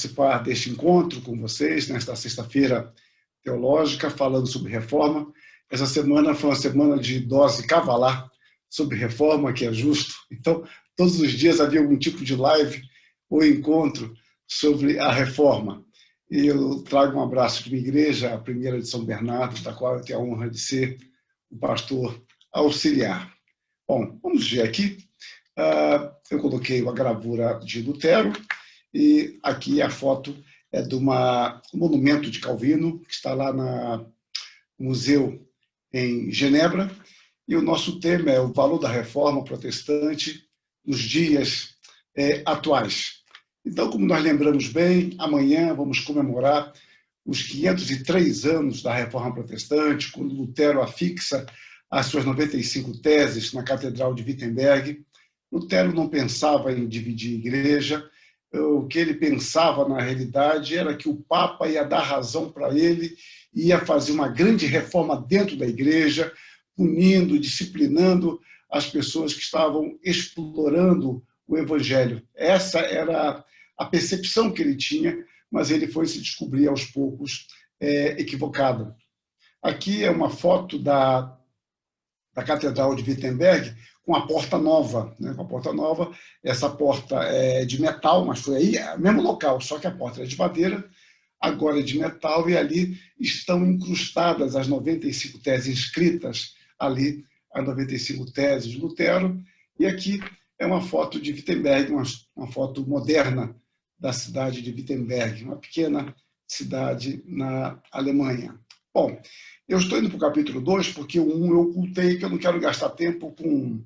participar deste encontro com vocês, nesta sexta-feira teológica, falando sobre reforma. Essa semana foi uma semana de dose cavalar sobre reforma, que é justo. Então, todos os dias havia algum tipo de live ou encontro sobre a reforma. E eu trago um abraço de minha igreja, a primeira de São Bernardo, da qual eu tenho a honra de ser o pastor auxiliar. Bom, vamos ver aqui. Eu coloquei a gravura de Lutero, e aqui a foto é de um monumento de Calvino, que está lá no museu em Genebra, e o nosso tema é o valor da reforma protestante nos dias atuais. Então, como nós lembramos bem, amanhã vamos comemorar os 503 anos da reforma protestante, quando Lutero afixa as suas 95 teses na Catedral de Wittenberg. Lutero não pensava em dividir a igreja. O que ele pensava, na realidade, era que o Papa ia dar razão para ele, ia fazer uma grande reforma dentro da igreja, punindo, disciplinando as pessoas que estavam explorando o Evangelho. Essa era a percepção que ele tinha, mas ele foi se descobrir aos poucos equivocado. Aqui é uma foto da Catedral de Wittenberg, com a porta nova, né? Com a porta nova. Essa porta é de metal, mas foi aí, é o mesmo local, só que a porta é de madeira, agora é de metal, e ali estão incrustadas as 95 teses inscritas ali, as 95 teses de Lutero, e aqui é uma foto de Wittenberg, uma foto moderna da cidade de Wittenberg, uma pequena cidade na Alemanha. Bom, eu estou indo para o capítulo 2, porque o 1 eu ocultei, que eu não quero gastar tempo com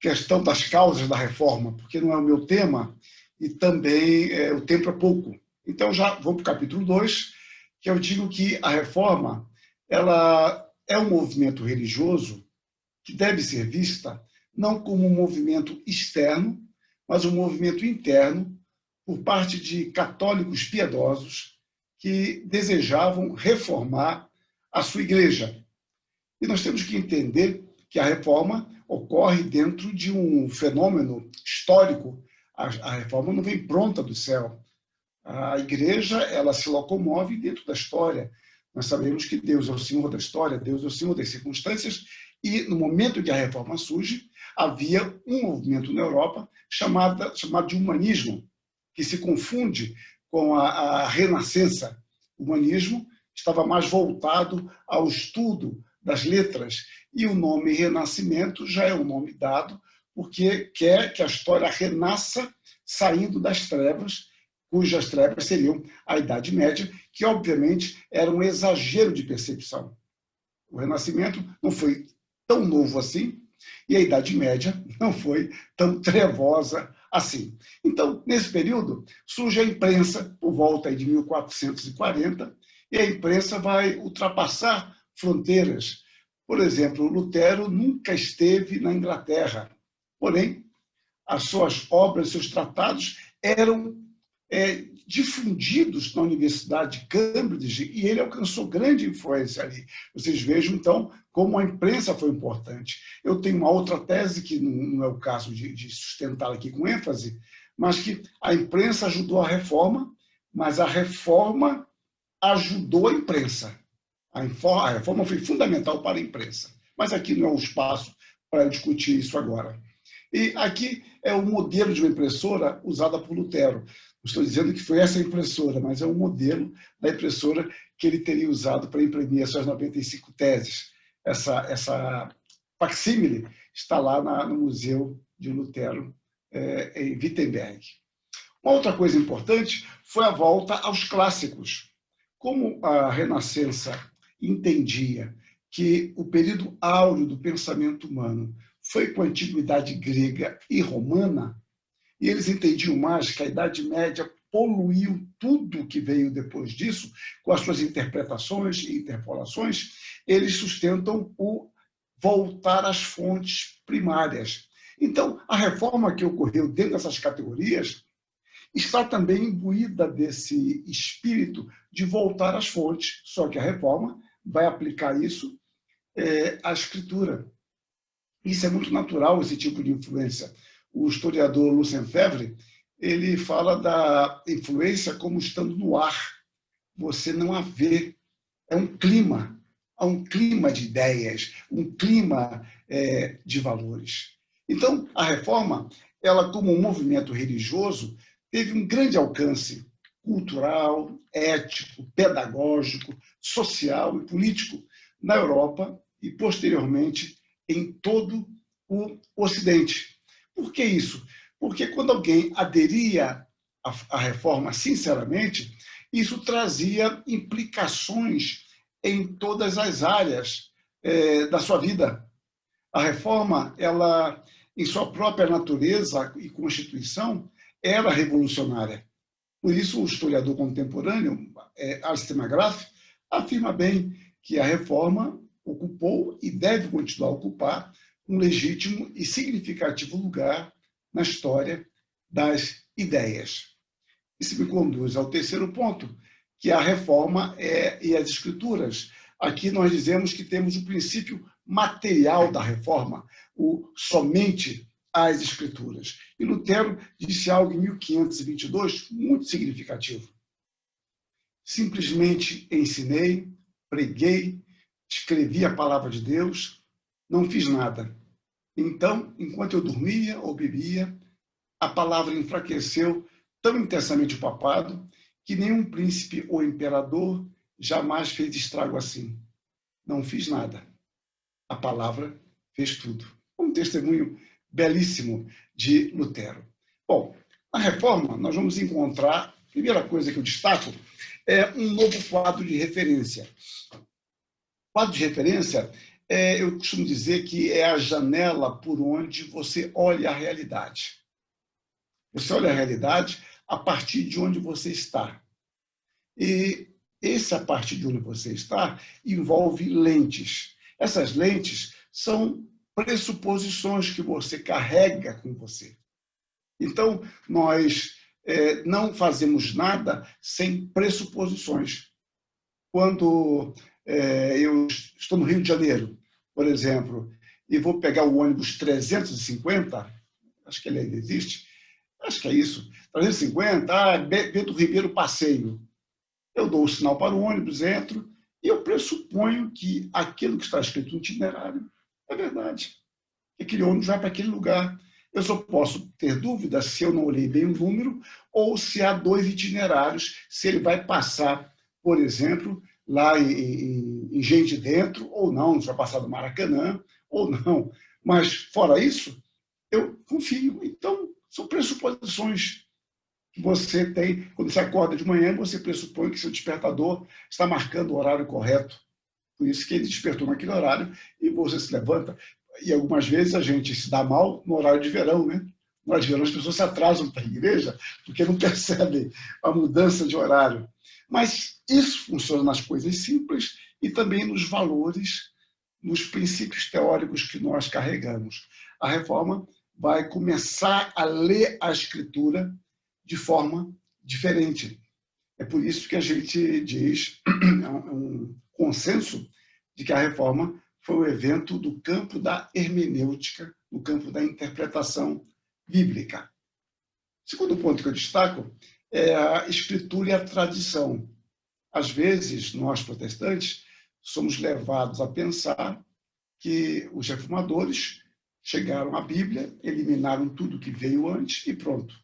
questão das causas da reforma, porque não é o meu tema, e também o tempo é pouco. Então, já vou para o capítulo 2, que eu digo que a reforma ela é um movimento religioso que deve ser vista não como um movimento externo, mas um movimento interno por parte de católicos piedosos que desejavam reformar a sua igreja. E nós temos que entender que a reforma ocorre dentro de um fenômeno histórico. A reforma não vem pronta do céu. A igreja, ela se locomove dentro da história. Nós sabemos que Deus é o Senhor da história, Deus é o Senhor das circunstâncias, e no momento que a reforma surge, havia um movimento na Europa chamado de humanismo, que se confunde com a renascença. O humanismo estava mais voltado ao estudo das letras, e o nome Renascimento já é um nome dado porque quer que a história renasça saindo das trevas, cujas trevas seriam a Idade Média, que obviamente era um exagero de percepção. O Renascimento não foi tão novo assim, e a Idade Média não foi tão trevosa assim. Então, nesse período, surge a imprensa, por volta de 1440, e a imprensa vai ultrapassar fronteiras. Por exemplo, Lutero nunca esteve na Inglaterra, porém, as suas obras, seus tratados eram difundidos na Universidade de Cambridge, e ele alcançou grande influência ali. Vocês vejam, então, como a imprensa foi importante. Eu tenho uma outra tese, que não é o caso de sustentar aqui com ênfase, mas que a imprensa ajudou a reforma, mas a reforma ajudou a imprensa. A reforma foi fundamental para a imprensa. Mas aqui não é o espaço para discutir isso agora. E aqui é o modelo de uma impressora usada por Lutero. Não estou dizendo que foi essa impressora, mas é um modelo da impressora que ele teria usado para imprimir as suas 95 teses. Essa facsímile está lá no Museu de Lutero, em Wittenberg. Uma outra coisa importante foi a volta aos clássicos. Como a Renascença entendia que o período áureo do pensamento humano foi com a antiguidade grega e romana, e eles entendiam mais que a Idade Média poluiu tudo que veio depois disso, com as suas interpretações e interpolações, eles sustentam o voltar às fontes primárias. Então, a reforma que ocorreu dentro dessas categorias está também imbuída desse espírito de voltar às fontes, só que a reforma vai aplicar isso à escritura. Isso é muito natural, esse tipo de influência. O historiador Lucien Febvre, ele fala da influência como estando no ar. Você não a vê. É um clima. Há um clima de ideias, um clima de valores. Então, a reforma, ela como um movimento religioso, teve um grande alcance cultural, ético, pedagógico, social e político na Europa e, posteriormente, em todo o Ocidente. Por que isso? Porque quando alguém aderia à reforma sinceramente, isso trazia implicações em todas as áreas da sua vida. A reforma, ela, em sua própria natureza e constituição, era revolucionária. Por isso, o historiador contemporâneo, Alistair McGrath, afirma bem que a reforma ocupou e deve continuar a ocupar um legítimo e significativo lugar na história das ideias. Isso me conduz ao terceiro ponto, que é a reforma e as escrituras. Aqui nós dizemos que temos o princípio material da reforma, o somente as escrituras. E Lutero disse algo em 1522 muito significativo. Simplesmente ensinei, preguei, escrevi a palavra de Deus, não fiz nada. Então, enquanto eu dormia ou bebia, a palavra enfraqueceu tão intensamente o papado que nenhum príncipe ou imperador jamais fez estrago assim. Não fiz nada. A palavra fez tudo. Um testemunho belíssimo de Lutero. Bom, na reforma nós vamos encontrar, a primeira coisa que eu destaco é um novo quadro de referência. Quadro de referência, eu costumo dizer que é a janela por onde você olha a realidade. Você olha a realidade a partir de onde você está. E esse, a partir de onde você está, envolve lentes. Essas lentes são pressuposições que você carrega com você. Então, nós não fazemos nada sem pressuposições. Quando eu estou no Rio de Janeiro, por exemplo, e vou pegar o ônibus 350, acho que ele ainda existe, acho que é isso, 350, Bento Ribeiro Passeio. Eu dou o sinal para o ônibus, entro, e eu pressuponho que aquilo que está escrito no itinerário é verdade. Que aquele ônibus vai para aquele lugar. Eu só posso ter dúvidas se eu não olhei bem o número ou se há dois itinerários, se ele vai passar, por exemplo, lá em Gente Dentro, ou não, se vai passar do Maracanã, ou não. Mas, fora isso, eu confio. Então, são pressuposições que você tem. Quando você acorda de manhã, você pressupõe que seu despertador está marcando o horário correto. Por isso que ele despertou naquele horário e você se levanta. E algumas vezes a gente se dá mal no horário de verão, né? No horário de verão as pessoas se atrasam para a igreja porque não percebem a mudança de horário. Mas isso funciona nas coisas simples e também nos valores, nos princípios teóricos que nós carregamos. A reforma vai começar a ler a Escritura de forma diferente. É por isso que a gente diz, é um consenso, de que a reforma foi o evento do campo da hermenêutica, do campo da interpretação bíblica. O segundo ponto que eu destaco é a escritura e a tradição. Às vezes, nós protestantes somos levados a pensar que os reformadores chegaram à Bíblia, eliminaram tudo que veio antes e pronto.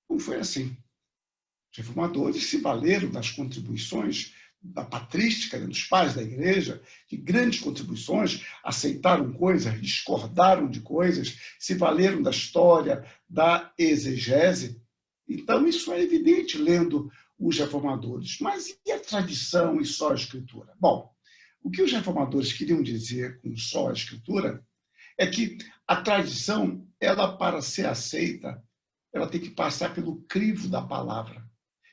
Não foi assim. Os reformadores se valeram das contribuições da patrística, dos pais da igreja, de grandes contribuições, aceitaram coisas, discordaram de coisas, se valeram da história, da exegese. Então, isso é evidente lendo os reformadores. Mas e a tradição e só a escritura? Bom, o que os reformadores queriam dizer com só a escritura é que a tradição, ela, para ser aceita, ela tem que passar pelo crivo da palavra.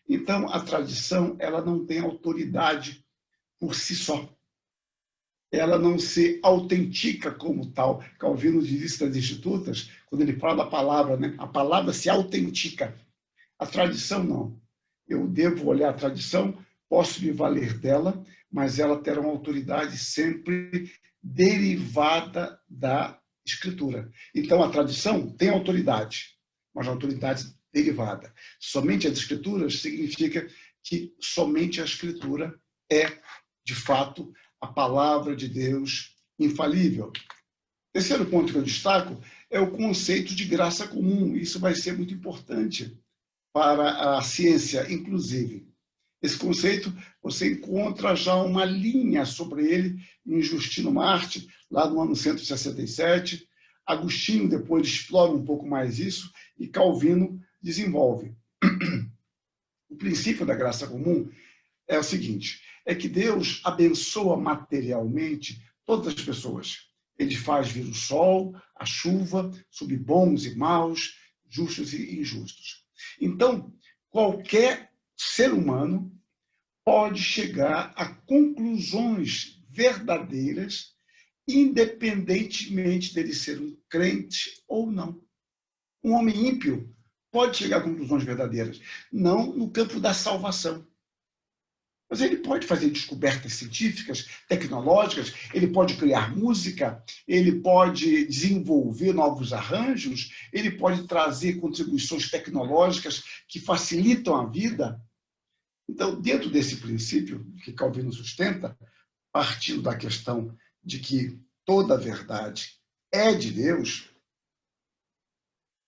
Então, a tradição, ela não tem autoridade por si só. Ela não se autentica como tal. Calvino diz isso das Institutas, quando ele fala da palavra, né? A palavra se autentica. A tradição, não. Eu devo olhar a tradição, posso me valer dela, mas ela terá uma autoridade sempre derivada da Escritura. Então, a tradição tem autoridade, mas a autoridade derivada. Somente as Escrituras significa que somente a Escritura é, de fato, a palavra de Deus infalível. Terceiro ponto que eu destaco é o conceito de graça comum. Isso vai ser muito importante para a ciência, inclusive. Esse conceito, você encontra já uma linha sobre ele em Justino Marte, lá no ano 167. Agostinho depois explora um pouco mais isso e Calvino desenvolve. O princípio da graça comum é o seguinte, é que Deus abençoa materialmente todas as pessoas. Ele faz vir o sol, a chuva, sobre bons e maus, justos e injustos. Então, qualquer ser humano pode chegar a conclusões verdadeiras, independentemente dele ser um crente ou não. Um homem ímpio pode chegar a conclusões verdadeiras, não no campo da salvação. Mas ele pode fazer descobertas científicas, tecnológicas, ele pode criar música, ele pode desenvolver novos arranjos, ele pode trazer contribuições tecnológicas que facilitam a vida. Então, dentro desse princípio que Calvino sustenta, partindo da questão de que toda a verdade é de Deus,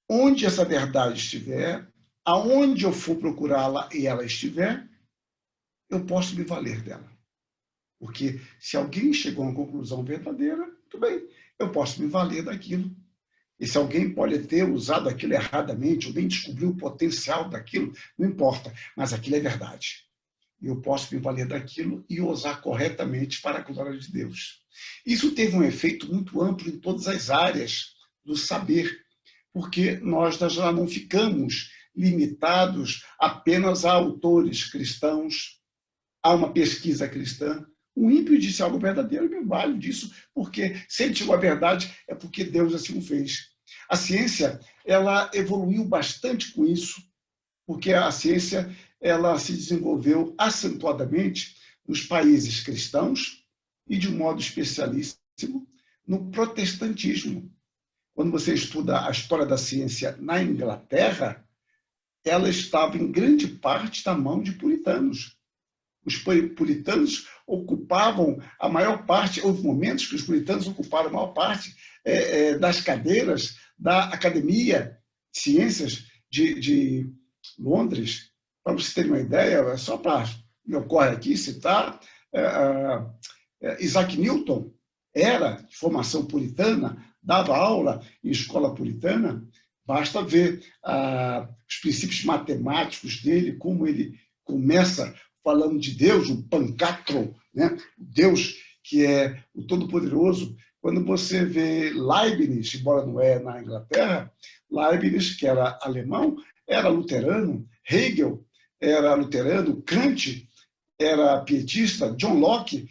onde essa verdade estiver, aonde eu for procurá-la e ela estiver, eu posso me valer dela. Porque se alguém chegou a uma conclusão verdadeira, tudo bem, eu posso me valer daquilo. E se alguém pode ter usado aquilo erradamente, ou nem descobriu o potencial daquilo, não importa, mas aquilo é verdade. E eu posso me valer daquilo e usar corretamente para a glória de Deus. Isso teve um efeito muito amplo em todas as áreas do saber, porque nós já não ficamos limitados apenas a autores cristãos, a uma pesquisa cristã. O ímpio disse algo verdadeiro, me vale disso, porque se ele chegou à verdade, é porque Deus assim o fez. A ciência, ela evoluiu bastante com isso, porque a ciência ela se desenvolveu acentuadamente nos países cristãos e, de um modo especialíssimo, no protestantismo. Quando você estuda a história da ciência na Inglaterra, ela estava em grande parte na mão de puritanos. Os puritanos ocupavam a maior parte, houve momentos que os puritanos ocuparam a maior parte das cadeiras da Academia de Ciências de Londres. Para vocês terem uma ideia, só para me ocorre aqui citar, Isaac Newton era de formação puritana, dava aula em escola puritana, basta ver os princípios matemáticos dele, como ele começa falando de Deus, o Pancátron, né? Deus que é o Todo-Poderoso. Quando você vê Leibniz, embora não é na Inglaterra, Leibniz, que era alemão, era luterano, Hegel era luterano, Kant era pietista, John Locke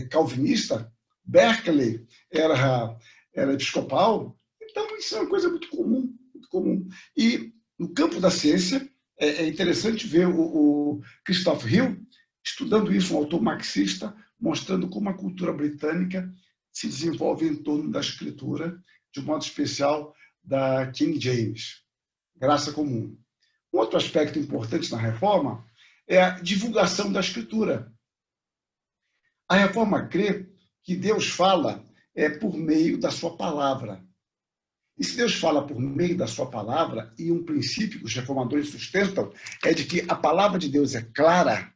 calvinista, Berkeley era episcopal. Então, isso é uma coisa muito comum, muito comum. E no campo da ciência, é interessante ver o Christoph Hill estudando isso, um autor marxista, mostrando como a cultura britânica se desenvolve em torno da escritura, de modo especial da King James, graça comum. Um outro aspecto importante na reforma é a divulgação da escritura. A reforma crê que Deus fala por meio da sua palavra. E se Deus fala por meio da sua palavra, e um princípio que os reformadores sustentam é de que a palavra de Deus é clara,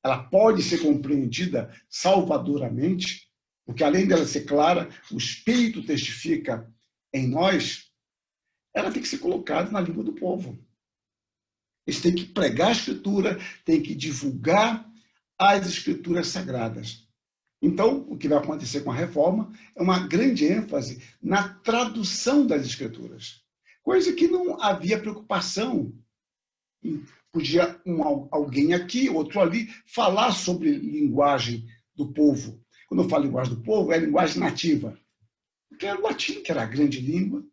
ela pode ser compreendida salvadoramente, porque além dela ser clara, o Espírito testifica em nós, ela tem que ser colocada na língua do povo. Eles têm que pregar a Escritura, têm que divulgar as Escrituras sagradas. Então, o que vai acontecer com a reforma é uma grande ênfase na tradução das Escrituras, coisa que não havia preocupação. Podia alguém aqui, outro ali, falar sobre linguagem do povo. Quando eu falo linguagem do povo, é linguagem nativa. Porque era o latim, que era a grande língua.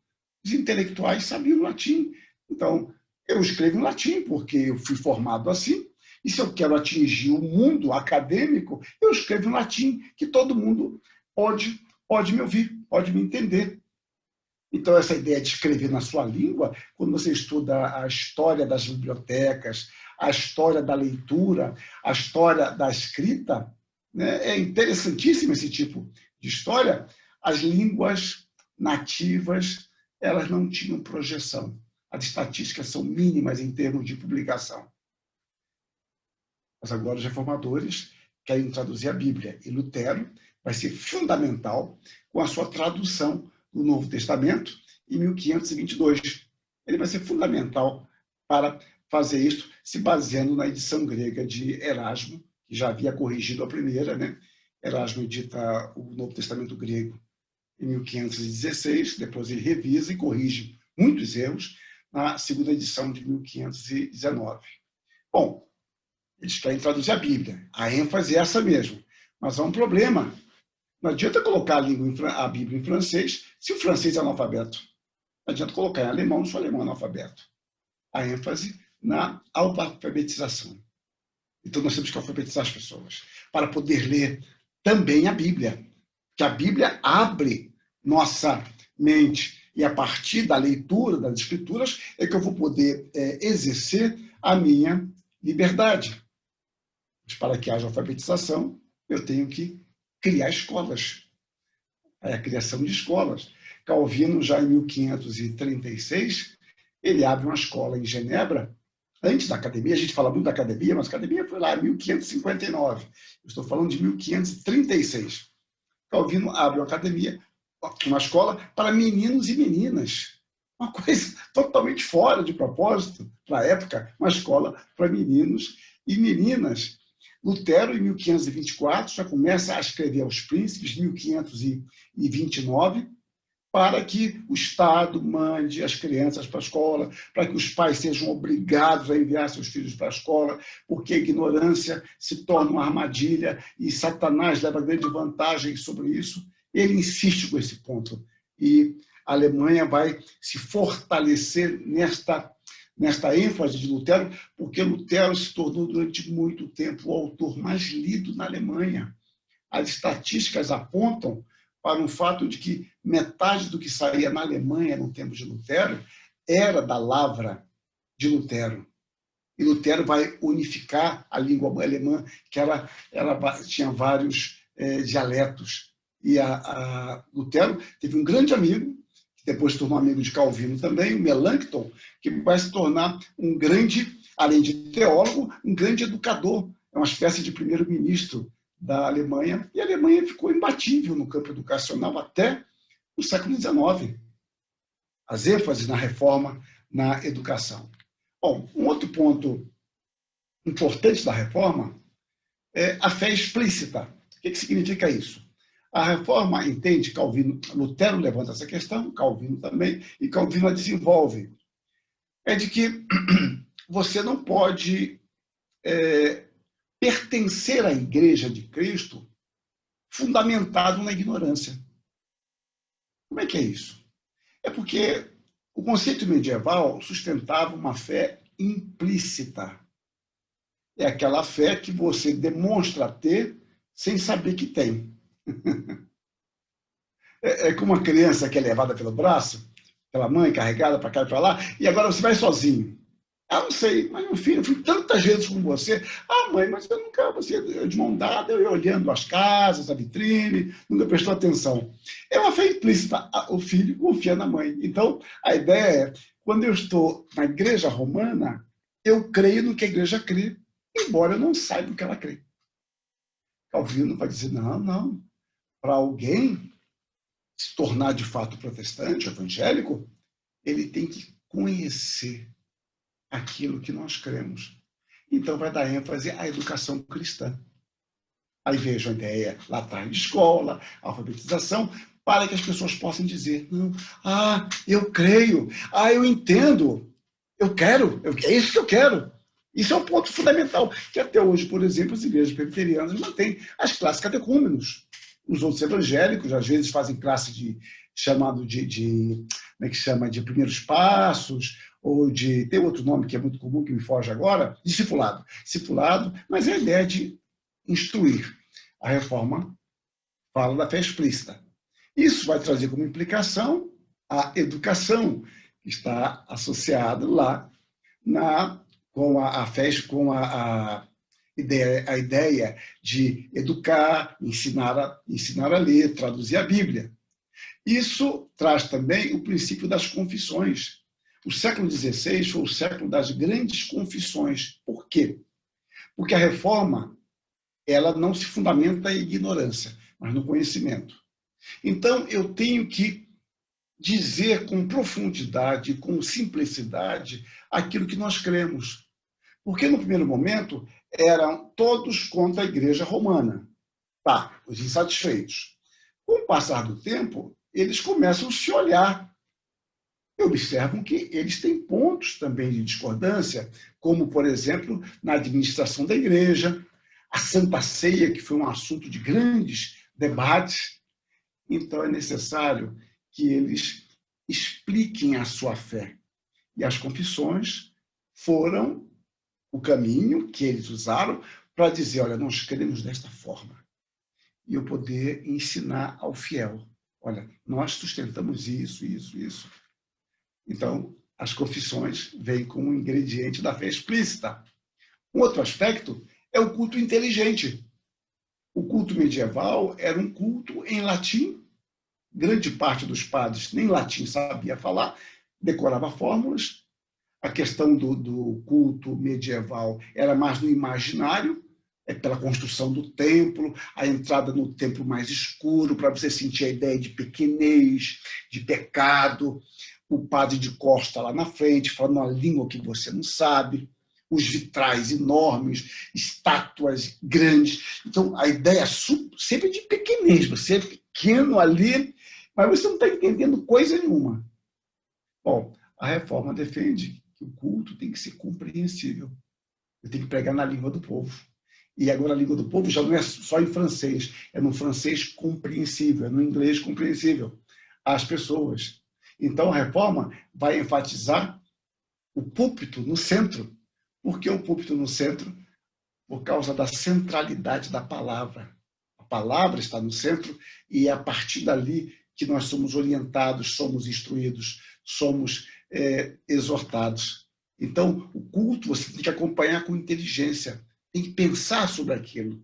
Os intelectuais sabiam latim. Então, eu escrevo em latim, porque eu fui formado assim. E se eu quero atingir o mundo acadêmico, eu escrevo em latim, que todo mundo pode me ouvir, pode me entender. Então, essa ideia de escrever na sua língua, quando você estuda a história das bibliotecas, a história da leitura, a história da escrita, né, é interessantíssimo esse tipo de história. As línguas nativas, elas não tinham projeção. As estatísticas são mínimas em termos de publicação. Mas agora os reformadores querem traduzir a Bíblia. E Lutero vai ser fundamental com a sua tradução do Novo Testamento em 1522. Ele vai ser fundamental para fazer isso, se baseando na edição grega de Erasmo, que já havia corrigido a primeira, né? Erasmo edita o Novo Testamento grego em 1516, depois ele revisa e corrige muitos erros na segunda edição de 1519. Bom, eles querem traduzir a Bíblia. A ênfase é essa mesmo. Mas há um problema. Não adianta colocar a Bíblia em francês se o francês é analfabeto. Não adianta colocar em alemão se o alemão é analfabeto. A ênfase na alfabetização. Então nós temos que alfabetizar as pessoas para poder ler também a Bíblia. Que a Bíblia abre nossa mente e a partir da leitura das Escrituras é que eu vou poder exercer a minha liberdade. Mas para que haja alfabetização, eu tenho que criar escolas. É a criação de escolas. Calvino, já em 1536, ele abre uma escola em Genebra, antes da academia. A gente fala muito da academia, mas a academia foi lá em 1559. Eu estou falando de 1536. Calvino abre uma academia, uma escola para meninos e meninas. Uma coisa totalmente fora de propósito para a época, uma escola para meninos e meninas. Lutero, em 1524, já começa a escrever aos príncipes, em 1529, para que o Estado mande as crianças para a escola, para que os pais sejam obrigados a enviar seus filhos para a escola, porque a ignorância se torna uma armadilha e Satanás leva grande vantagem sobre isso. Ele insiste com esse ponto. E a Alemanha vai se fortalecer nesta ênfase de Lutero, porque Lutero se tornou durante muito tempo o autor mais lido na Alemanha. As estatísticas apontam para o fato de que metade do que saía na Alemanha no tempo de Lutero era da lavra de Lutero. E Lutero vai unificar a língua alemã, que ela tinha vários dialetos. E Lutero teve um grande amigo, que depois se tornou amigo de Calvino também, o Melanchthon, que vai se tornar um grande, além de teólogo, um grande educador. É uma espécie de primeiro-ministro da Alemanha, e a Alemanha ficou imbatível no campo educacional até o século XIX. As ênfases na reforma, na educação. Bom, um outro ponto importante da reforma é a fé explícita. O que significa isso? A reforma entende, Lutero levanta essa questão, Calvino também, e Calvino a desenvolve. É de que você não pode pertencer à Igreja de Cristo fundamentado na ignorância. Como é que é isso? É porque o conceito medieval sustentava uma fé implícita. É aquela fé que você demonstra ter sem saber que tem. É como uma criança que é levada pelo braço, pela mãe, carregada para cá e para lá, e agora você vai sozinho. Ah, não sei, mas meu filho, eu fui tantas vezes com você. Ah, mãe, mas eu nunca, você de mão dada, eu ia olhando as casas, a vitrine, nunca prestou atenção. É uma fé implícita, o filho confia na mãe. Então, a ideia é, quando eu estou na igreja romana, eu creio no que a igreja crê, embora eu não saiba o que ela crê. Calvino vai dizer, não. Para alguém se tornar de fato protestante, evangélico, ele tem que conhecer aquilo que nós cremos. Então vai dar ênfase à educação cristã. Aí vejo a ideia lá atrás de escola, alfabetização, para que as pessoas possam dizer, não, eu creio, eu entendo, eu quero, é isso que eu quero. Isso é um ponto fundamental, que até hoje, por exemplo, as igrejas presbiterianas mantêm as classes catecúmenos. Os outros evangélicos, às vezes, fazem classe chamado como é que chama, de primeiros passos, ou tem outro nome que é muito comum, que me foge agora, discipulado. Discipulado, mas é a ideia de instruir. A reforma fala da fé explícita. Isso vai trazer como implicação a educação, que está associada lá com a festa, com a ideia de educar, ensinar a ler, traduzir a Bíblia. Isso traz também o princípio das confissões. O século XVI foi o século das grandes confissões. Por quê? Porque a reforma ela não se fundamenta em ignorância, mas no conhecimento. Então, eu tenho que dizer com profundidade, com simplicidade, aquilo que nós cremos. Porque, no primeiro momento, eram todos contra a Igreja Romana. Tá, os insatisfeitos. Com o passar do tempo, eles começam a se olhar e observam que eles têm pontos também de discordância, como, por exemplo, na administração da igreja, a Santa Ceia, que foi um assunto de grandes debates. Então, é necessário que eles expliquem a sua fé. E as confissões foram o caminho que eles usaram para dizer, olha, nós cremos desta forma. E eu poder ensinar ao fiel. Olha, nós sustentamos isso, isso, isso. Então, as confissões vêm como um ingrediente da fé explícita. Um outro aspecto é o culto inteligente. O culto medieval era um culto em latim. Grande parte dos padres nem latim sabia falar, decorava fórmulas. A questão do culto medieval era mais no imaginário, pela construção do templo, a entrada no templo mais escuro, para você sentir a ideia de pequenez, de pecado, o padre de costa lá na frente, falando uma língua que você não sabe, os vitrais enormes, estátuas grandes. Então, a ideia é sempre de pequenez, você é pequeno ali, mas você não está entendendo coisa nenhuma. Bom, a reforma defende que o culto tem que ser compreensível. Eu tenho que pregar na língua do povo. E agora a língua do povo já não é só em francês, é no francês compreensível, é no inglês compreensível às pessoas. Então a reforma vai enfatizar o púlpito no centro. Por que o púlpito no centro? Por causa da centralidade da palavra. A palavra está no centro e é a partir dali que nós somos orientados, somos instruídos, somos exortados. Então, o culto você tem que acompanhar com inteligência, tem que pensar sobre aquilo,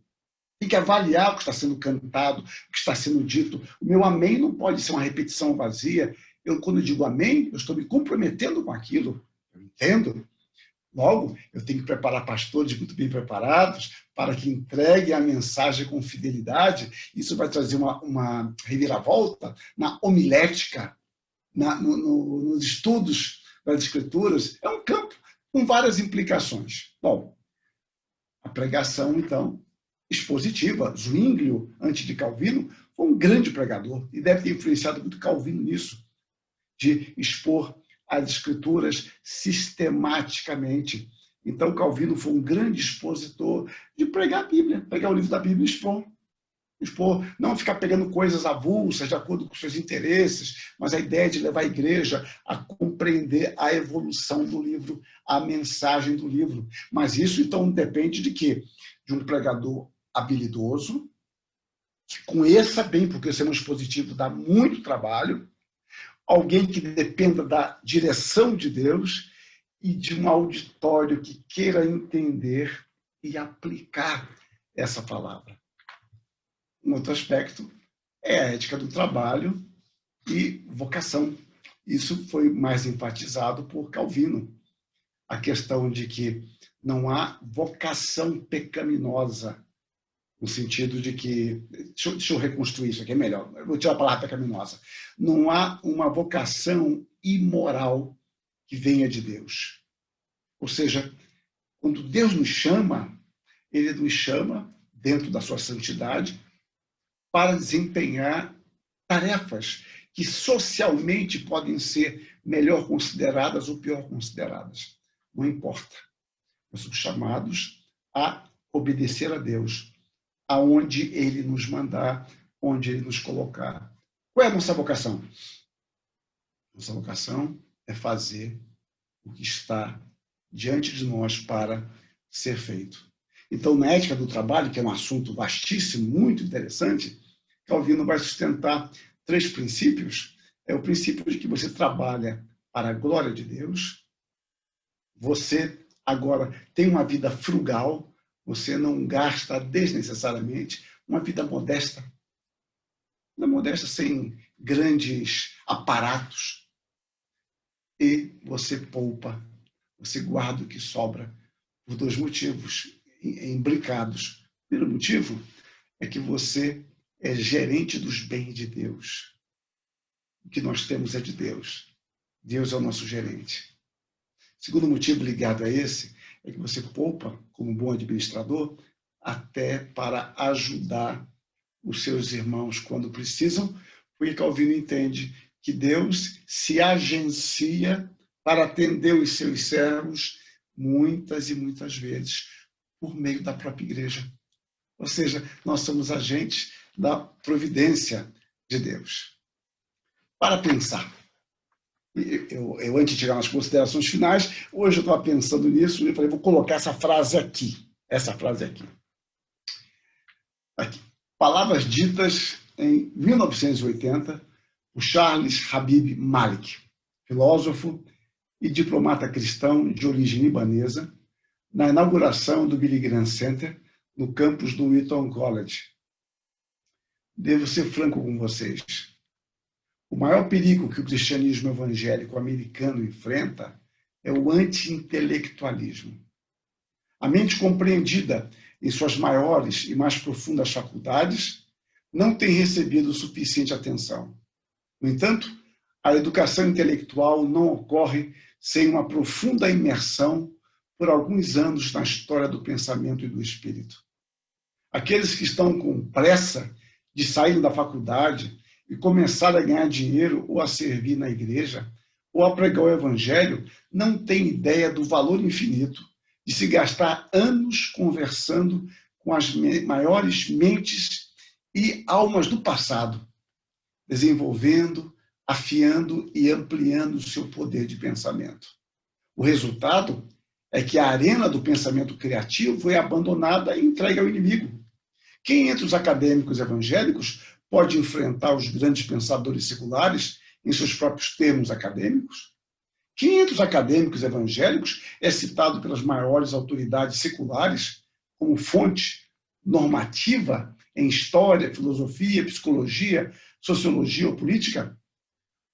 tem que avaliar o que está sendo cantado, o que está sendo dito. O meu amém não pode ser uma repetição vazia. Quando eu digo amém, eu estou me comprometendo com aquilo. Eu entendo. Logo, eu tenho que preparar pastores muito bem preparados para que entreguem a mensagem com fidelidade. Isso vai trazer uma reviravolta na homilética, nos estudos das Escrituras. É um campo com várias implicações. Bom, a pregação, então, expositiva. Zwinglio, antes de Calvino, foi um grande pregador e deve ter influenciado muito Calvino nisso, de expor as Escrituras sistematicamente. Então, Calvino foi um grande expositor de pregar a Bíblia, pegar o livro da Bíblia e expor, não ficar pegando coisas avulsas de acordo com seus interesses, mas a ideia de levar a igreja a compreender a evolução do livro, a mensagem do livro. Mas isso, então, depende de quê? De um pregador habilidoso, que conheça bem, porque ser um expositivo dá muito trabalho, alguém que dependa da direção de Deus e de um auditório que queira entender e aplicar essa palavra. Um outro aspecto é a ética do trabalho e vocação. Isso foi mais enfatizado por Calvino. A questão de que não há vocação pecaminosa, no sentido de que... Deixa eu reconstruir isso aqui, é melhor. Eu vou tirar a palavra pecaminosa. Não há uma vocação imoral que venha de Deus. Ou seja, quando Deus nos chama, Ele nos chama, dentro da sua santidade, para desempenhar tarefas que socialmente podem ser melhor consideradas ou pior consideradas. Não importa. Nós somos chamados a obedecer a Deus, aonde Ele nos mandar, onde Ele nos colocar. Qual é a nossa vocação? Nossa vocação é fazer o que está diante de nós para ser feito. Então, na ética do trabalho, que é um assunto vastíssimo, muito interessante, Calvino vai sustentar 3 princípios é o princípio de que você trabalha para a glória de Deus, você agora tem uma vida frugal, você não gasta desnecessariamente, uma vida modesta sem grandes aparatos, e você poupa, você guarda o que sobra, por dois motivos imbricados. O primeiro motivo é que você é gerente dos bens de Deus. O que nós temos é de Deus. Deus é o nosso gerente. O segundo motivo ligado a esse é que você poupa, como bom administrador, até para ajudar os seus irmãos quando precisam, porque Calvino entende que Deus se agencia para atender os seus servos muitas e muitas vezes por meio da própria igreja. Ou seja, nós somos agentes da providência de Deus. Para pensar, eu antes de chegar nas considerações finais, hoje eu estava pensando nisso e falei, vou colocar essa frase aqui. Aqui. Palavras ditas em 1980 por Charles Habib Malik, filósofo e diplomata cristão de origem libanesa, na inauguração do Billy Graham Center, no campus do Wheaton College. Devo ser franco com vocês. O maior perigo que o cristianismo evangélico americano enfrenta é o anti-intelectualismo. A mente compreendida em suas maiores e mais profundas faculdades não tem recebido suficiente atenção. No entanto, a educação intelectual não ocorre sem uma profunda imersão por alguns anos na história do pensamento e do espírito. Aqueles que estão com pressa de sair da faculdade e começar a ganhar dinheiro ou a servir na igreja ou a pregar o evangelho não têm ideia do valor infinito de se gastar anos conversando com as maiores mentes e almas do passado, desenvolvendo, afiando e ampliando o seu poder de pensamento. O resultado é que a arena do pensamento criativo é abandonada e entregue ao inimigo. Quem entre os acadêmicos evangélicos pode enfrentar os grandes pensadores seculares em seus próprios termos acadêmicos? Quem entre os acadêmicos evangélicos é citado pelas maiores autoridades seculares como fonte normativa em história, filosofia, psicologia, sociologia ou política?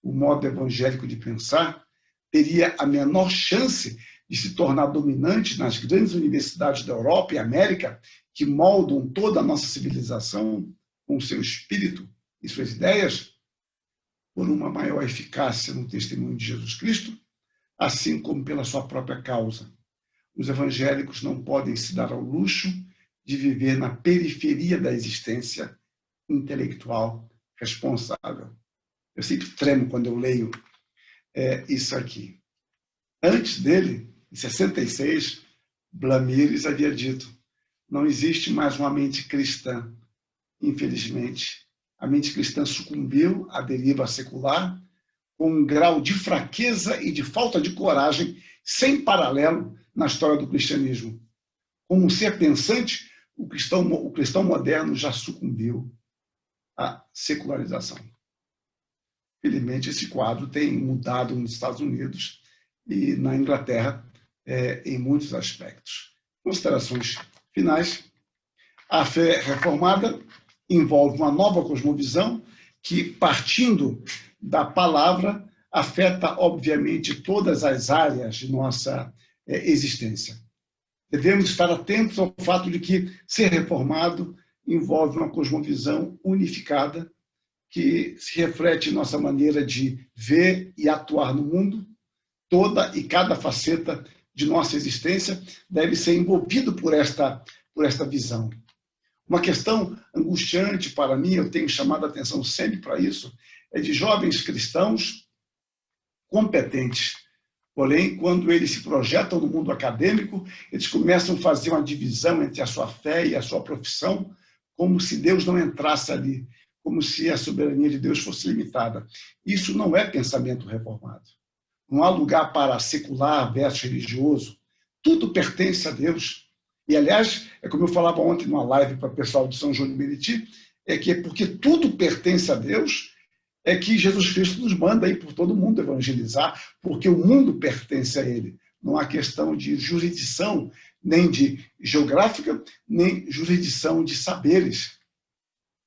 O modo evangélico de pensar teria a menor chance de se tornar dominante nas grandes universidades da Europa e América, que moldam toda a nossa civilização com o seu espírito e suas ideias, por uma maior eficácia no testemunho de Jesus Cristo, assim como pela sua própria causa. Os evangélicos não podem se dar ao luxo de viver na periferia da existência intelectual responsável. Eu sempre tremo quando eu leio isso aqui. Antes dele, em 66, Blamires havia dito: não existe mais uma mente cristã. Infelizmente, a mente cristã sucumbiu à deriva secular com um grau de fraqueza e de falta de coragem sem paralelo na história do cristianismo. Como um ser pensante, o cristão moderno já sucumbiu à secularização. Felizmente, esse quadro tem mudado nos Estados Unidos e na Inglaterra em muitos aspectos. Considerações finais. A fé reformada envolve uma nova cosmovisão que, partindo da palavra, afeta, obviamente, todas as áreas de nossa existência. Devemos estar atentos ao fato de que ser reformado envolve uma cosmovisão unificada que se reflete em nossa maneira de ver e atuar no mundo. Toda e cada faceta de nossa existência deve ser envolvido por esta visão. Uma questão angustiante para mim, eu tenho chamado a atenção sempre para isso, é de jovens cristãos competentes. Porém, quando eles se projetam no mundo acadêmico, eles começam a fazer uma divisão entre a sua fé e a sua profissão, como se Deus não entrasse ali, como se a soberania de Deus fosse limitada. Isso não é pensamento reformado. Não há lugar para secular versus religioso. Tudo pertence a Deus. E, aliás, é como eu falava ontem numa live para o pessoal de São João de Meriti, é porque tudo pertence a Deus, é que Jesus Cristo nos manda aí por todo mundo evangelizar, porque o mundo pertence a ele. Não há questão de jurisdição, nem de geográfica, nem jurisdição de saberes.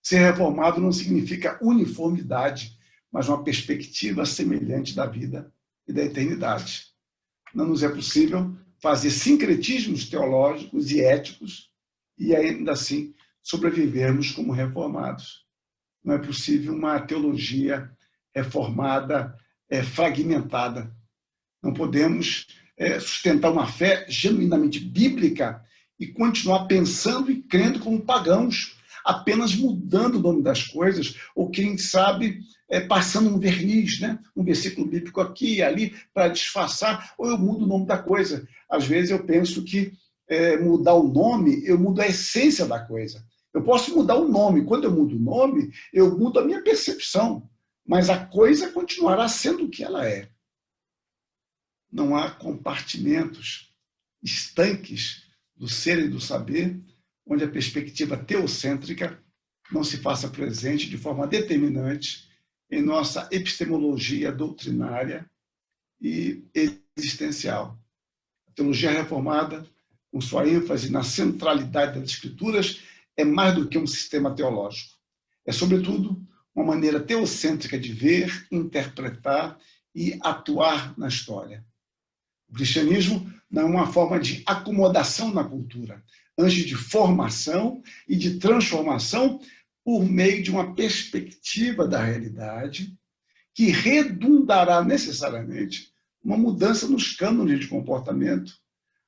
Ser reformado não significa uniformidade, mas uma perspectiva semelhante da vida e da eternidade. Não nos é possível fazer sincretismos teológicos e éticos e ainda assim sobrevivermos como reformados. Não é possível uma teologia reformada fragmentada. Não podemos sustentar uma fé genuinamente bíblica e continuar pensando e crendo como pagãos, apenas mudando o nome das coisas, ou quem sabe passando um verniz, né? Um versículo bíblico aqui e ali para disfarçar, ou eu mudo o nome da coisa. Às vezes eu penso que mudar o nome, eu mudo a essência da coisa. Eu posso mudar o nome. Quando eu mudo o nome, eu mudo a minha percepção. Mas a coisa continuará sendo o que ela é. Não há compartimentos, estanques do ser e do saber, onde a perspectiva teocêntrica não se faça presente de forma determinante em nossa epistemologia doutrinária e existencial. A teologia reformada, com sua ênfase na centralidade das Escrituras, é mais do que um sistema teológico. É, sobretudo, uma maneira teocêntrica de ver, interpretar e atuar na história. O cristianismo não é uma forma de acomodação na cultura, antes de formação e de transformação por meio de uma perspectiva da realidade que redundará necessariamente uma mudança nos cânones de comportamento,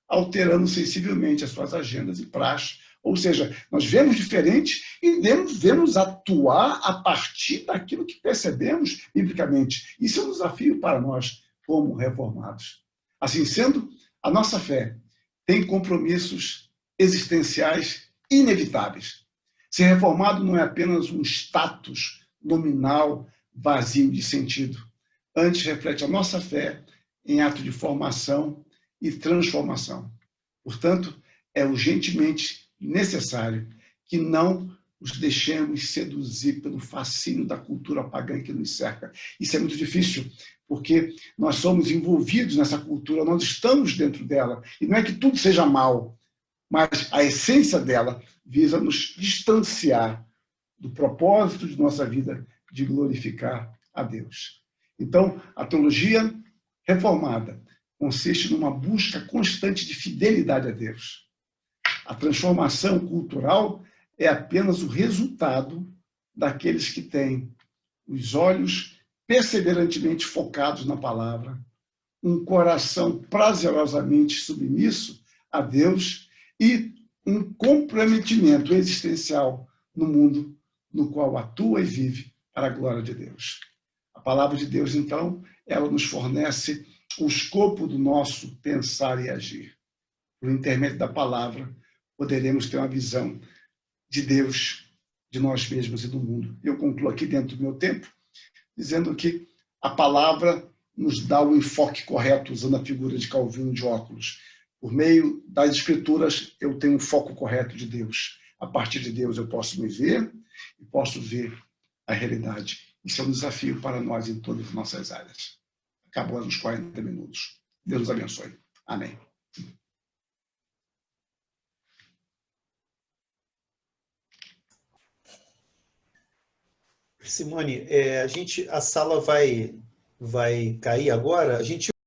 alterando sensivelmente as suas agendas e praxes. Ou seja, nós vemos diferente e devemos atuar a partir daquilo que percebemos biblicamente. Isso é um desafio para nós, como reformados. Assim sendo, a nossa fé tem compromissos existenciais inevitáveis. Ser reformado não é apenas um status nominal vazio de sentido. Antes, reflete a nossa fé em ato de formação e transformação. Portanto, é urgentemente necessário que não nos deixemos seduzir pelo fascínio da cultura pagã que nos cerca. Isso é muito difícil, porque nós somos envolvidos nessa cultura, nós estamos dentro dela. E não é que tudo seja mal, mas a essência dela visa nos distanciar do propósito de nossa vida de glorificar a Deus. Então, a teologia reformada consiste numa busca constante de fidelidade a Deus. A transformação cultural é apenas o resultado daqueles que têm os olhos perseverantemente focados na palavra, um coração prazerosamente submisso a Deus e um comprometimento existencial no mundo no qual atua e vive para a glória de Deus. A palavra de Deus, então, ela nos fornece o escopo do nosso pensar e agir. Por intermédio da palavra, poderemos ter uma visão de Deus, de nós mesmos e do mundo. Eu concluo aqui dentro do meu tempo, dizendo que a palavra nos dá o enfoque correto, usando a figura de Calvino de óculos. Por meio das Escrituras, eu tenho um foco correto de Deus. A partir de Deus, eu posso me ver e posso ver a realidade. Isso é um desafio para nós em todas as nossas áreas. Acabou os 40 minutos. Deus nos abençoe. Amém. Simone, a sala vai cair agora. A gente